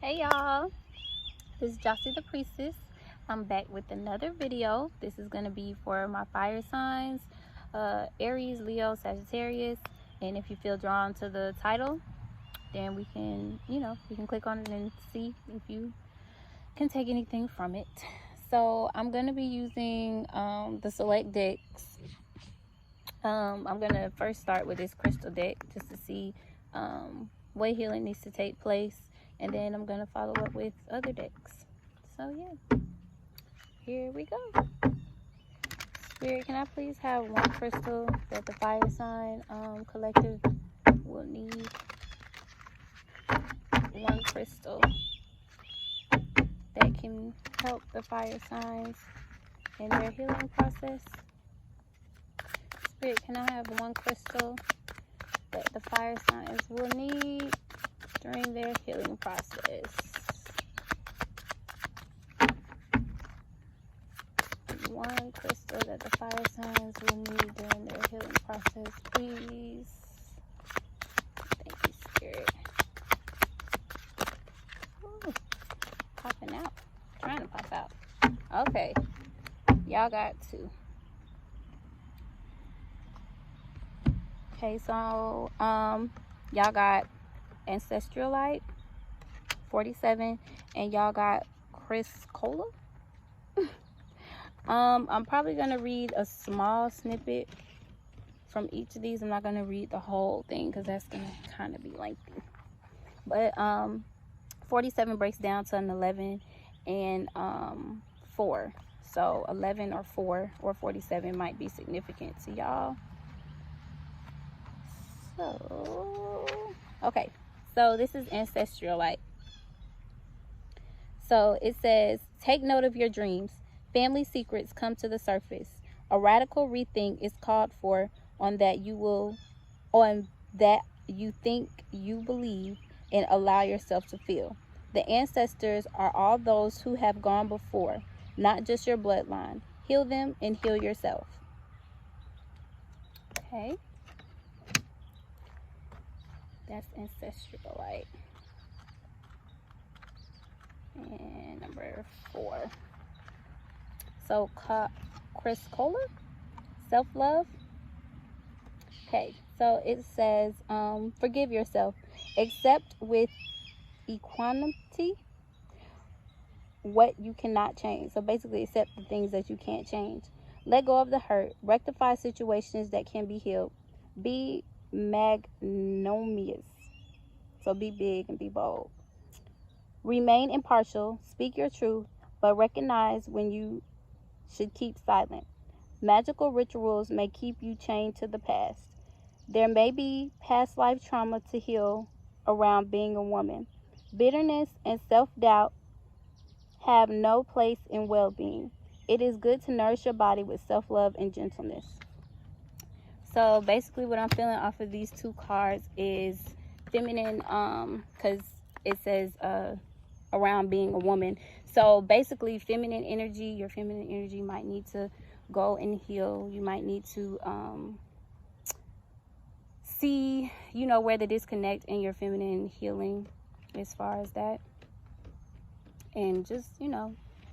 Hey y'all, this is Jossie the Priestess. I'm back with another video. This is going to be for my fire signs, Aries, Leo, Sagittarius. And if you feel drawn to the title, then we can, you can click on it and see if you can take anything from it. So I'm going to be using the select decks. I'm going to first start with this crystal deck just to see what healing needs to take place. And then I'm going to follow up with other decks. So yeah, here we go. Spirit, can I please have one crystal that the fire sign collective will need? One crystal that can help the fire signs in their healing process. Spirit, can I have one crystal that the fire signs will need during their healing process? One crystal that the fire signs will need during their healing process, please. Thank you, Spirit. Ooh, popping out. Trying to pop out. Okay. Y'all got two. Okay, so y'all got Ancestral Light 47 and y'all got Chris Cola. I'm probably gonna read a small snippet from each of these. I'm not gonna read the whole thing because that's gonna kind of be lengthy. But 47 breaks down to an 11 and 4. So 11 or 4 or 47 might be significant to y'all. So okay, so this is Ancestral Light. So it says, take note of your dreams. Family secrets come to the surface. A radical rethink is called for on that you think, you believe, and allow yourself to feel. The ancestors are all those who have gone before, not just your bloodline. Heal them and heal yourself. Okay. That's Ancestral Light. And number 4. So Chris Kohler, self-love. Okay, so it says forgive yourself, accept with equanimity what you cannot change. So basically accept the things that you can't change. Let go of the hurt, rectify situations that can be healed. Be magnanimous, so be big and be bold. Remain impartial, speak your truth, but recognize when you should keep silent. Magical rituals may keep you chained to the past. There may be past life trauma to heal around being a woman. Bitterness and self-doubt have no place in well-being. It is good to nourish your body with self-love and gentleness. So basically what I'm feeling off of these two cards is feminine, because it says around being a woman. So basically feminine energy, your feminine energy might need to go and heal. You might need to see, where the disconnect in your feminine healing as far as that. And just,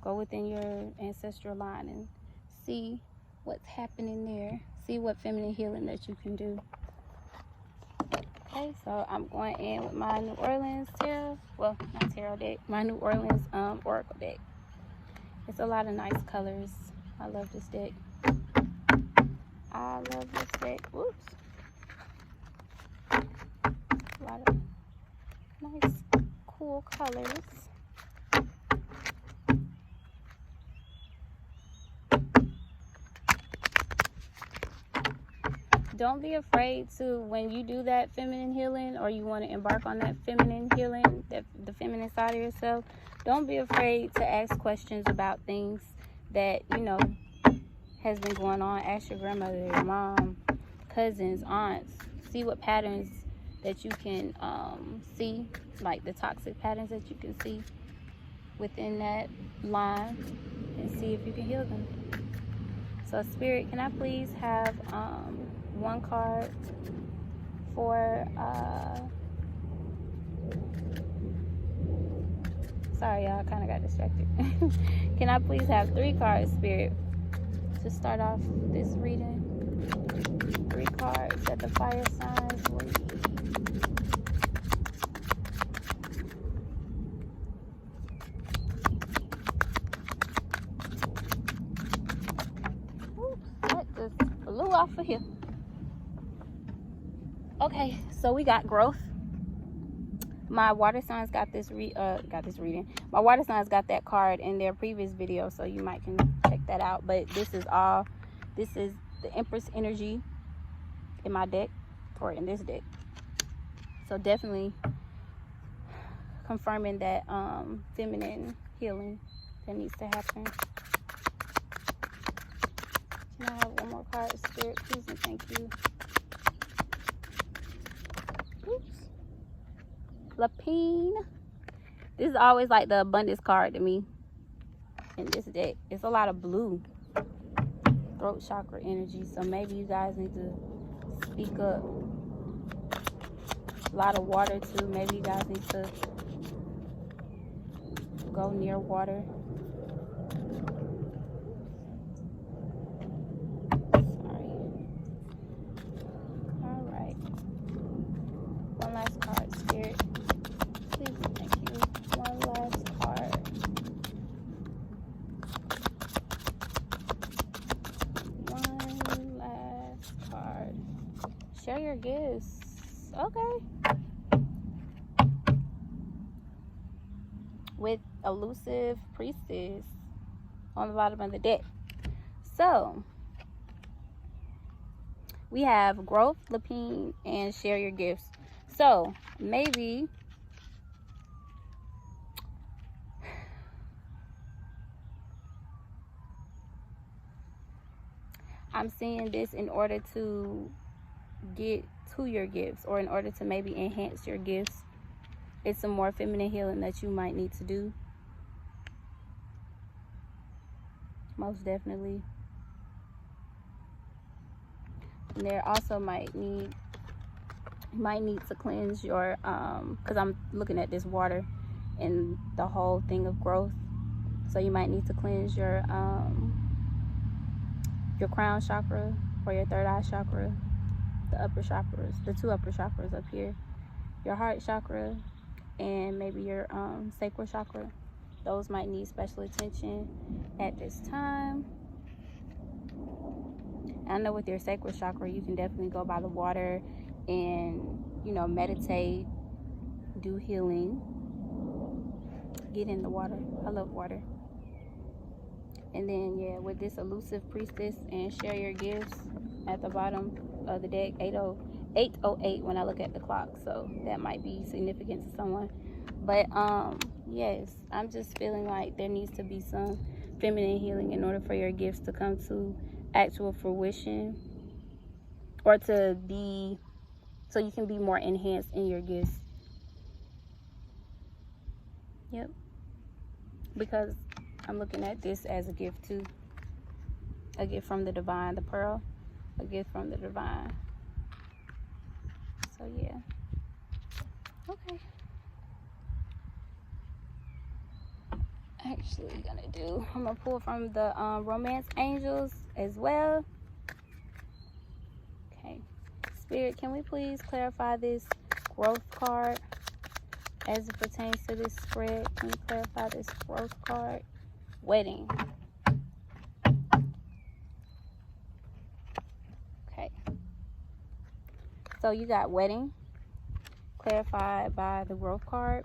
go within your ancestral line and see what's happening there. See what feminine healing that you can do. Okay, so I'm going in with my New Orleans tarot, well, not tarot deck, my New Orleans oracle deck. It's a lot of nice colors. I love this deck. I love this deck. Whoops. A lot of nice, cool colors. Don't be afraid to, when you do that feminine healing or you want to embark on that feminine healing, the feminine side of yourself, don't be afraid to ask questions about things that, has been going on. Ask your grandmother, your mom, cousins, aunts. See what patterns that you can see, like the toxic patterns that you can see within that line, and see if you can heal them. So Spirit, can I please have one card for Sorry, y'all, kind of got distracted. Can I please have 3 cards, Spirit, to start off this reading? 3 cards that the fire signs will need. Oops, that just flew off of here. Okay, so we got growth. My water signs got this reading. My water signs got that card in their previous video, so you might can check that out. But this is the Empress energy in my deck, or in this deck. So definitely confirming that feminine healing that needs to happen. Can I have one more card, Spirit, please, and thank you. Oops. Lapine. This is always like the abundance card to me in this deck. It's a lot of blue. Throat chakra energy. So maybe you guys need to speak up. A lot of water too. Maybe you guys need to go near water. Sorry. Alright. One last card, Spirit. Please and thank you. One last card. One last card. Share your gifts. Okay. With Elusive Priestess on the bottom of the deck. So we have growth, Lapine, and share your gifts. So maybe I'm seeing this in order to get to your gifts, or in order to maybe enhance your gifts. It's some more feminine healing that you might need to do. Most definitely. And there also might need to cleanse your because I'm looking at this water and the whole thing of growth. So you might need to cleanse your crown chakra or your third eye chakra, the upper chakras, the 2 upper chakras up here, your heart chakra, and maybe your sacral chakra. Those might need special attention at this time. I know with your sacral chakra, you can definitely go by the water and, you know, meditate, do healing, get in the water. I love water. And then, yeah, with this Elusive Priestess and share your gifts at the bottom of the deck, 808 when I look at the clock. So that might be significant to someone. But, yes, I'm just feeling like there needs to be some feminine healing in order for your gifts to come to actual fruition, or to be, so you can be more enhanced in your gifts. Yep. Because I'm looking at this as a gift too. A gift from the divine, the pearl. A gift from the divine. So yeah. Okay. Actually I'm gonna pull from the romance angels as well. Okay. Spirit, can we please clarify this growth card as it pertains to this spread? Can you clarify this growth card? Wedding. Okay. So you got wedding clarified by the growth card.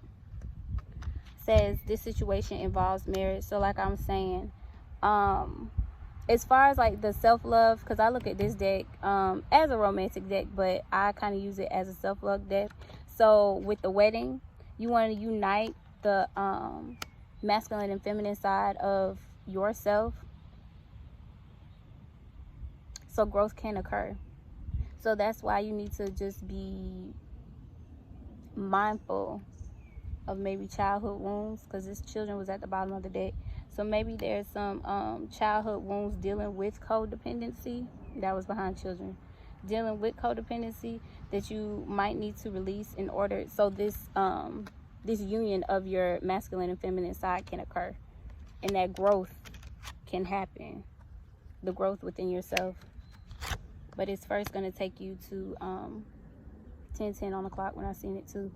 Says this situation involves marriage. So like I'm saying, as far as like the self-love, because I look at this deck as a romantic deck, but I kind of use it as a self-love deck. So with the wedding, you want to unite the masculine and feminine side of yourself, so growth can occur. So that's why you need to just be mindful of maybe childhood wounds, because this children was at the bottom of the deck. So maybe there's some childhood wounds dealing with codependency. That was behind children. Dealing with codependency that you might need to release in order, so this this union of your masculine and feminine side can occur, and that growth can happen, the growth within yourself. But it's first going to take you to 10:10 on the clock when I seen it too.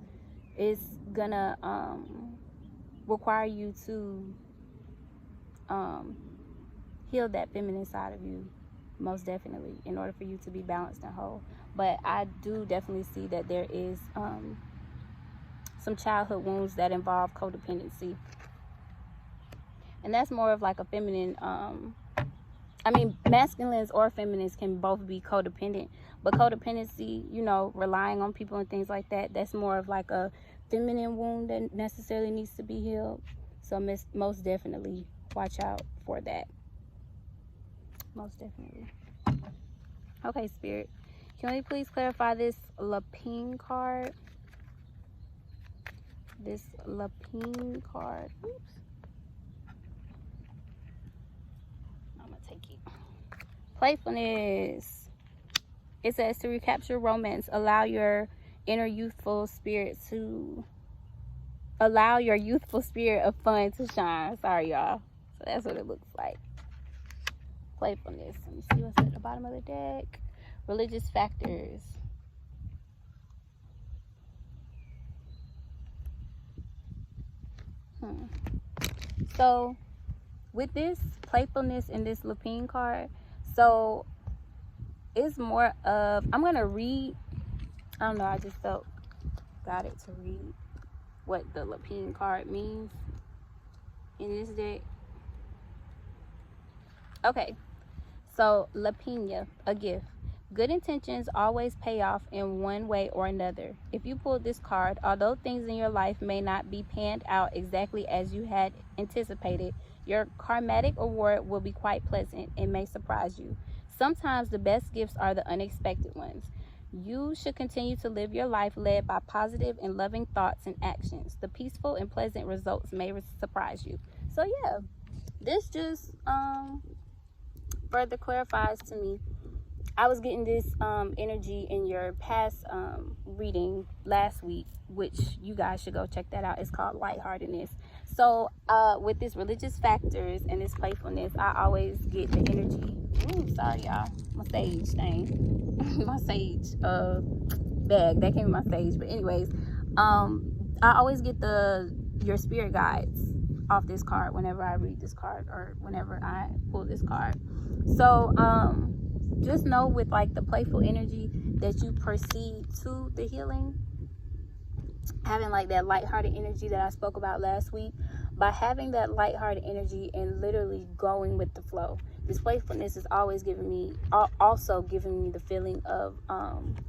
It's gonna require you to heal that feminine side of you, most definitely, in order for you to be balanced and whole. But I do definitely see that there is some childhood wounds that involve codependency, and that's more of like a feminine I mean, masculines or feminines can both be codependent, but codependency, you know, relying on people and things like that, that's more of like a feminine wound that necessarily needs to be healed. So most definitely watch out for that. Most definitely. Okay, Spirit, can we please clarify this Lapine card? This Lapine card. Oops. I'm gonna take it. Playfulness. It says to recapture romance, allow your youthful spirit of fun to shine. Sorry, y'all. So that's what it looks like. Playfulness. Let me see what's at the bottom of the deck. Religious factors. So with this playfulness in this Lapine card, so it's more of, I'm gonna read, I don't know, I just felt guided to read what the Lapine card means in this deck. Okay, so Lapine, a gift. Good intentions always pay off in one way or another. If you pulled this card, although things in your life may not be panned out exactly as you had anticipated, your karmatic reward will be quite pleasant and may surprise you. Sometimes the best gifts are the unexpected ones. You should continue to live your life led by positive and loving thoughts and actions. The peaceful and pleasant results may surprise you. So yeah, this just further clarifies to me. I was getting this energy in your past reading last week, which you guys should go check that out. It's called Lightheartedness. So with this religious factors and this playfulness, I always get the energy. Ooh, sorry, y'all. My sage thing. My sage bag. That came in my sage. But anyways, I always get your spirit guides off this card whenever I read this card or whenever I pull this card. So just know with like the playful energy that you proceed to the healing, having like that lighthearted energy that I spoke about last week. By having that lighthearted energy and literally going with the flow, this playfulness is always also giving me the feeling of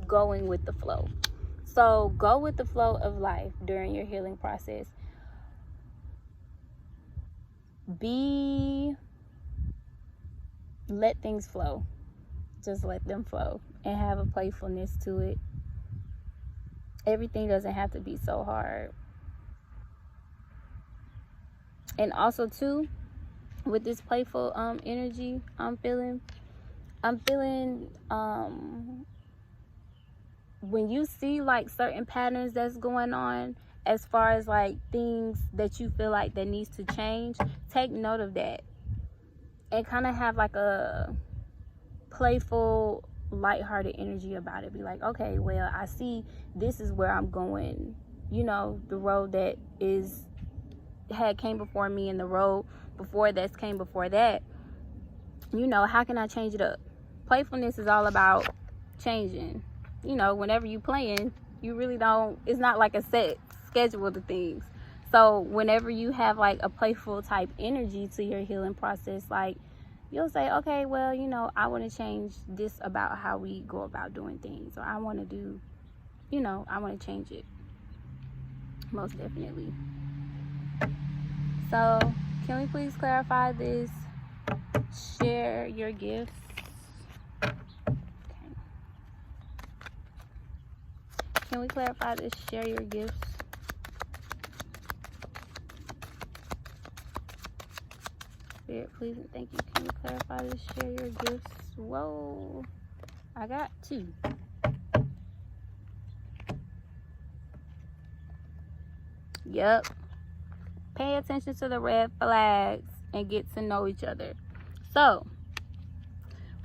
going with the flow. So go with the flow of life during your healing process. Let things flow. Just let them flow and have a playfulness to it. Everything doesn't have to be so hard. And also too, with this playful energy I'm feeling when you see like certain patterns that's going on, as far as like things that you feel like that needs to change, take note of that and kind of have like a playful, lighthearted energy about it. Be like, okay, well, I see this is where I'm going, you know, the road that came before me and the road before that came before that, you know, how can I change it up? Playfulness is all about changing. You know, whenever you playing, you really don't, it's not like a set schedule to things. So whenever you have like a playful type energy to your healing process, like you'll say, okay, well, you know, I want to change this about how we go about doing things, or I want to do, you know, I want to change it. Most definitely. So can we please clarify this? Share your gifts. Okay. Can we clarify this? Share your gifts. Spirit, please and thank you. Can we clarify this? Share your gifts. Whoa. I got 2. Yep. Pay attention to the red flags and get to know each other. So,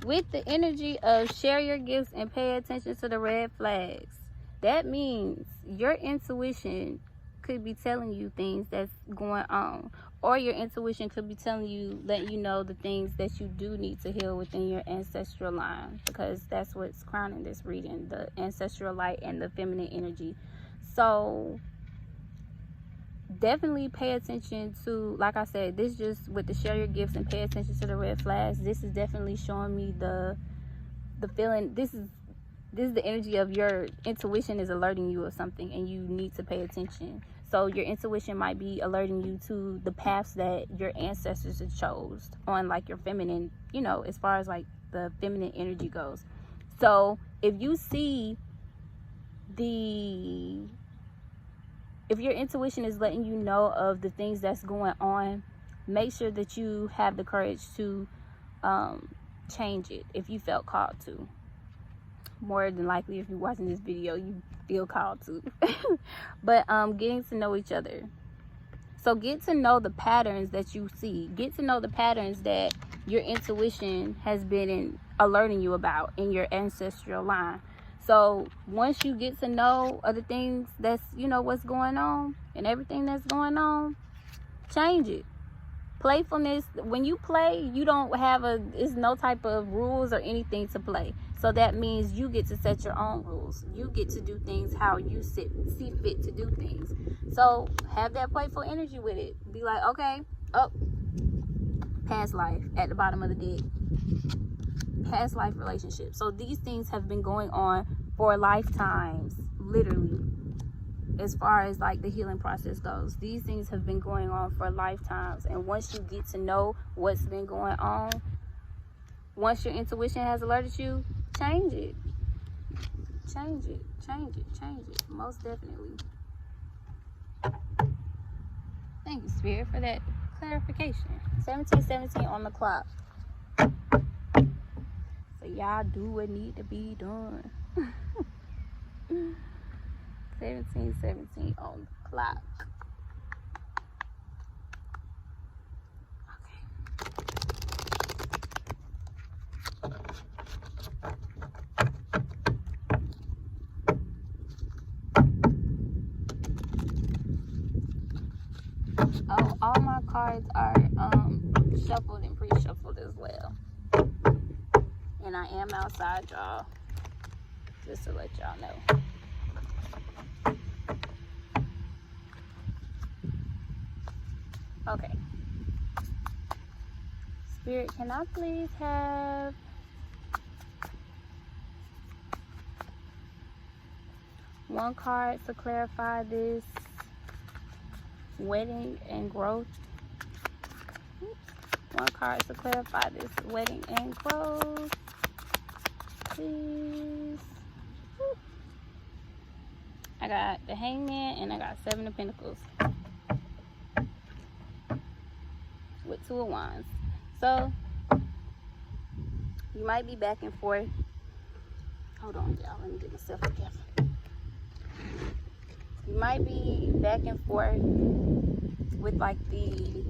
with the energy of share your gifts and pay attention to the red flags, that means your intuition could be telling you things that's going on, or your intuition could be telling you, letting you know the things that you do need to heal within your ancestral line, because that's what's crowning this reading, the ancestral light and the feminine energy. So definitely pay attention to, like I said, this just with the share your gifts and pay attention to the red flags, this is definitely showing me the feeling. This is the energy of your intuition is alerting you of something, and you need to pay attention. So your intuition might be alerting you to the paths that your ancestors have chose on, like your feminine, you know, as far as like the feminine energy goes. So if you see if your intuition is letting you know of the things that's going on, make sure that you have the courage to change it if you felt called to. More than likely, if you're watching this video, you feel called to. But getting to know each other. So get to know the patterns that you see. Get to know the patterns that your intuition has been alerting you about in your ancestral line. So once you get to know other things that's, you know, what's going on and everything that's going on, change it. Playfulness, when you play, you don't have it's no type of rules or anything to play. So that means you get to set your own rules. You get to do things how you see fit to do things. So have that playful energy with it. Be like, okay, oh, past life at the bottom of the deck. Past life relationships. So these things have been going on for lifetimes, literally, as far as like the healing process goes. These things have been going on for lifetimes, and once you get to know what's been going on, once your intuition has alerted you, change it. Change it. Change it. Change it. Most definitely. Thank you, Spirit, for that clarification. 17:17 on the clock. So y'all do what need to be done. 17:17 on the clock. Oh, all my cards are shuffled and pre-shuffled as well. And I am outside, y'all. Just to let y'all know. Okay. Spirit, can I please have one card to clarify this wedding and growth? One card to clarify this wedding and growth, please. I got the Hangman and I got 7 of Pentacles with 2 of Wands. So you might be back and forth. Hold on, y'all. Let me get myself together. You might be back and forth with like the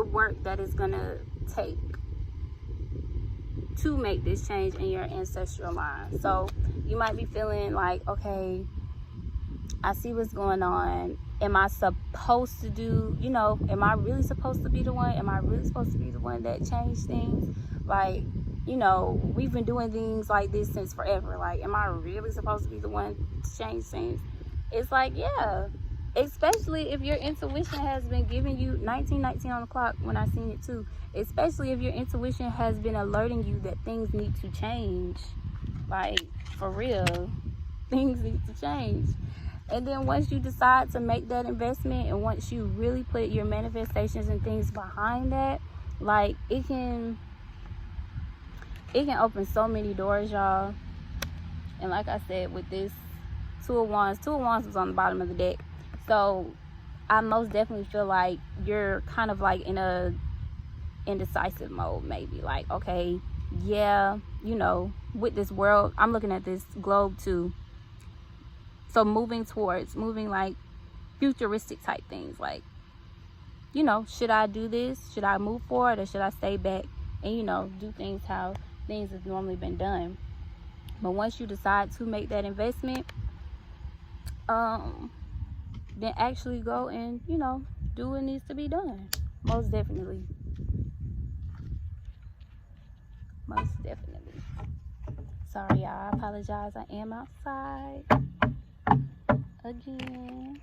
work that is gonna take to make this change in your ancestral line. So you might be feeling like, okay, I see what's going on. Am I supposed to do, you know, am I really supposed to be the one? Am I really supposed to be the one that changed things? Like, you know, we've been doing things like this since forever. Like, am I really supposed to be the one to change things? It's like, yeah. Especially if your intuition has been giving you 1919 on the clock when I seen it too. Especially if your intuition has been alerting you that things need to change. Like, for real, things need to change. And then once you decide to make that investment, and once you really put your manifestations and things behind that, like, it can open so many doors, y'all. And like I said, with this 2 of Wands was on the bottom of the deck. So I most definitely feel like you're kind of like in a indecisive mode, maybe. Like, okay, yeah, you know, with this world, I'm looking at this globe too. So moving like futuristic type things, like, you know, should I do this? Should I move forward, or should I stay back and, you know, do things how things have normally been done? But once you decide to make that investment, then actually go and, you know, do what needs to be done. Most definitely. Most definitely. Sorry, y'all. I apologize. I am outside again.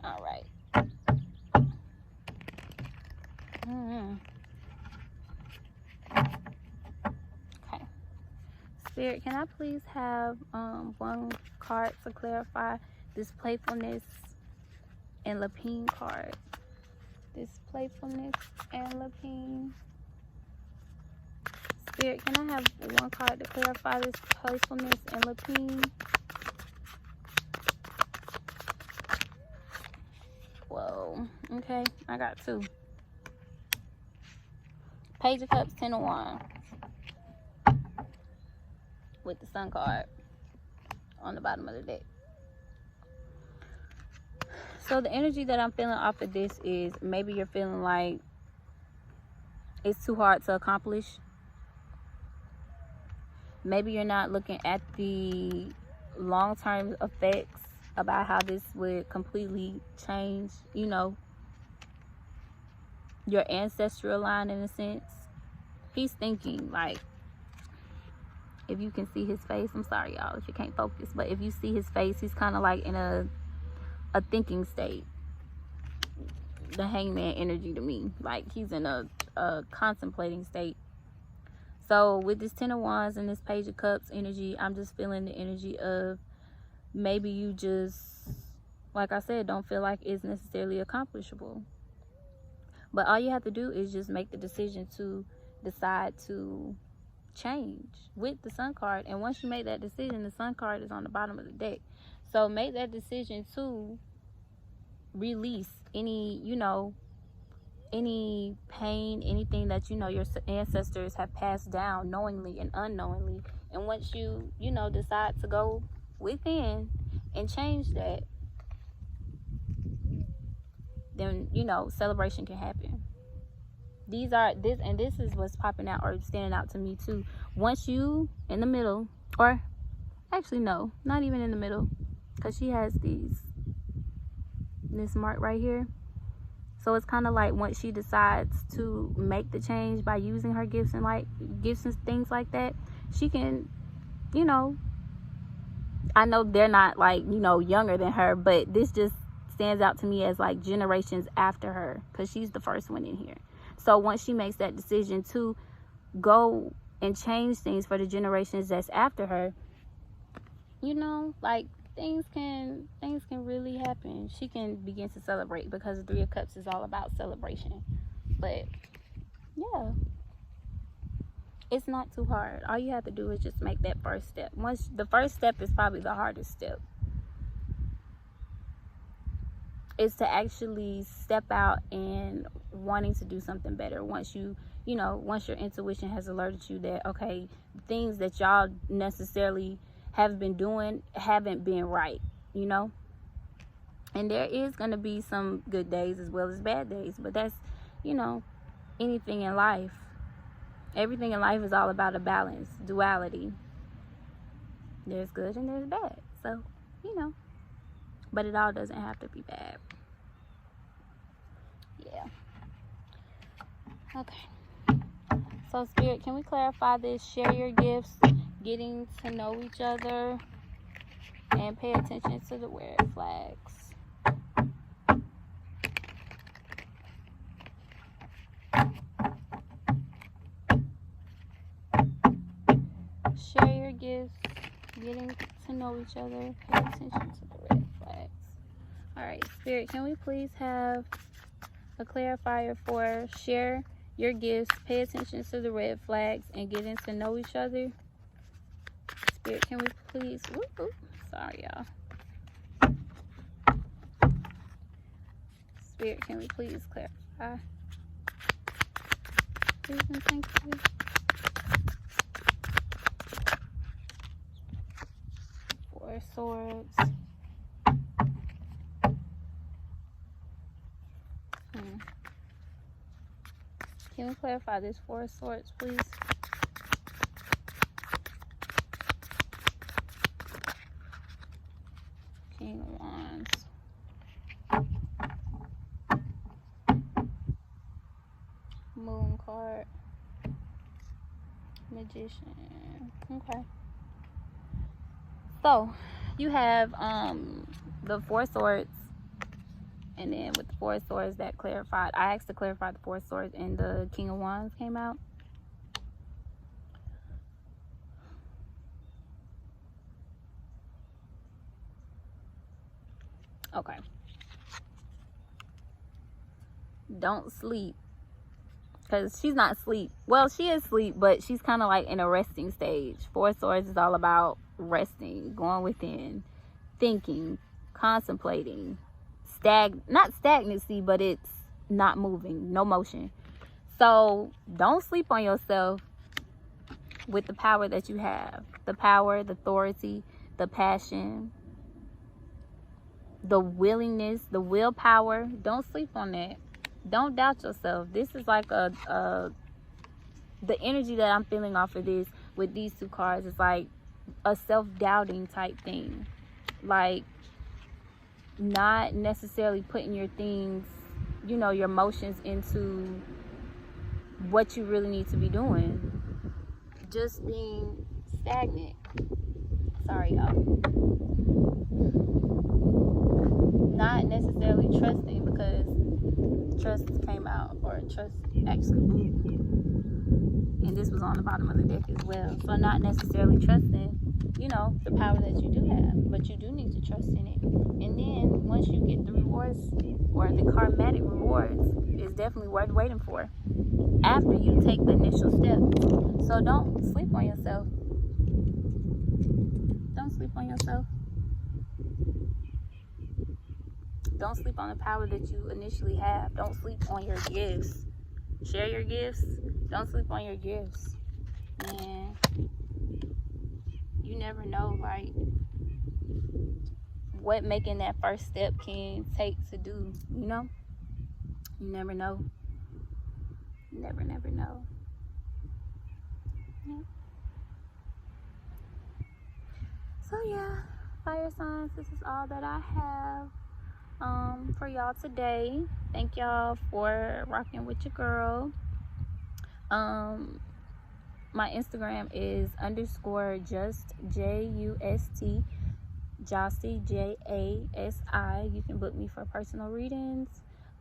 All right. Okay. Spirit, can I please have one card to clarify this playfulness and Lapine card? This playfulness and Lapine. Spirit, can I have one card to clarify this playfulness and Lapine? Whoa. Okay, I got two. Page of Cups, 10 of Wands. With the Sun card on the bottom of the deck. So the energy that I'm feeling off of this is maybe you're feeling like it's too hard to accomplish. Maybe you're not looking at the long-term effects about how this would completely change, you know, your ancestral line in a sense. He's thinking, like, if you can see his face, I'm sorry y'all if you can't focus, but if you see his face, he's kind of like in a thinking state. The Hangman energy to me, like he's in a contemplating state. So with this 10 of Wands and this Page of Cups energy, I'm just feeling the energy of maybe you just, like I said, don't feel like it's necessarily accomplishable. But all you have to do is just make the decision to decide to change with the Sun card. And once you make that decision, the Sun card is on the bottom of the deck. So make that decision to release any, you know, any pain, anything that, you know, your ancestors have passed down knowingly and unknowingly. And once you, you know, decide to go within and change that, then, you know, celebration can happen. This is what's popping out or standing out to me too. Once you in the middle, or actually no, not even in the middle, because she has this mark right here. So it's kind of like once she decides to make the change by using her gifts and things like that, she can, you know, I know they're not like, you know, younger than her, but this just stands out to me as like generations after her, because she's the first one in here. So once she makes that decision to go and change things for the generations that's after her, you know, like things can really happen. She can begin to celebrate, because the 3 of Cups is all about celebration. But yeah, it's not too hard. All you have to do is just make that first step. Once the first step is probably the hardest step, is to actually step out and wanting to do something better. Once you know, once your intuition has alerted you that, okay, things that y'all necessarily have been doing haven't been right, you know. And there is going to be some good days as well as bad days, but that's, you know, anything in life. Everything in life is all about a balance, duality. There's good and there's bad. So, you know, but it all doesn't have to be bad. Yeah. Okay. So, Spirit, can we clarify this? Share your gifts, getting to know each other, and pay attention to the red flags. Share your gifts, getting to know each other, pay attention to the red flags. Alright, Spirit, can we please have a clarifier for share your gifts, pay attention to the red flags, and getting to know each other? Spirit, can we please, whoop, sorry y'all. Spirit, can we please clarify? Please and thank you. Four of Swords. Can we clarify this Four of Swords, please? King of Wands. Moon card. Magician. Okay. So you have the Four of Swords, and then with the Four of Swords that clarified, I asked to clarify the Four of Swords, and the King of Wands came out. Okay. Don't sleep, because she's not asleep. Well, she is asleep, but she's kind of like in a resting stage. Four of Swords is all about resting, going within, thinking, contemplating. Not stagnancy, but it's not moving, no motion. So don't sleep on yourself with the power that you have. The power, the authority, the passion, the willingness, the willpower. Don't sleep on that. Don't doubt yourself. This is like the energy that I'm feeling off of this with these two cards is like a self-doubting type thing. Like not necessarily putting your things, you know, your emotions into what you really need to be doing. Just being stagnant. Sorry, y'all. Not necessarily trusting, because trust came out, or trust actually moved. And this was on the bottom of the deck as well. So not necessarily trusting, you know, the power that you do have, but you do need to trust in it. And then once you get the rewards, or the karmatic rewards, it's definitely worth waiting for after you take the initial steps. So don't sleep on yourself. Don't sleep on yourself. Don't sleep on the power that you initially have. Don't sleep on your gifts. Share your gifts. Don't sleep on your gifts. And you never know, like, what making that first step can take to do, you know? You never know. You never know. Yeah. So yeah, fire signs, this is all that I have for y'all today. Thank y'all for rocking with your girl. My Instagram is _just JUST Jasi JASI. You can book me for personal readings.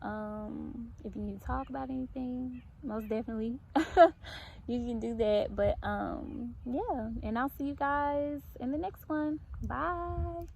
If you need to talk about anything, most definitely you can do that. But yeah, and I'll see you guys in the next one. Bye.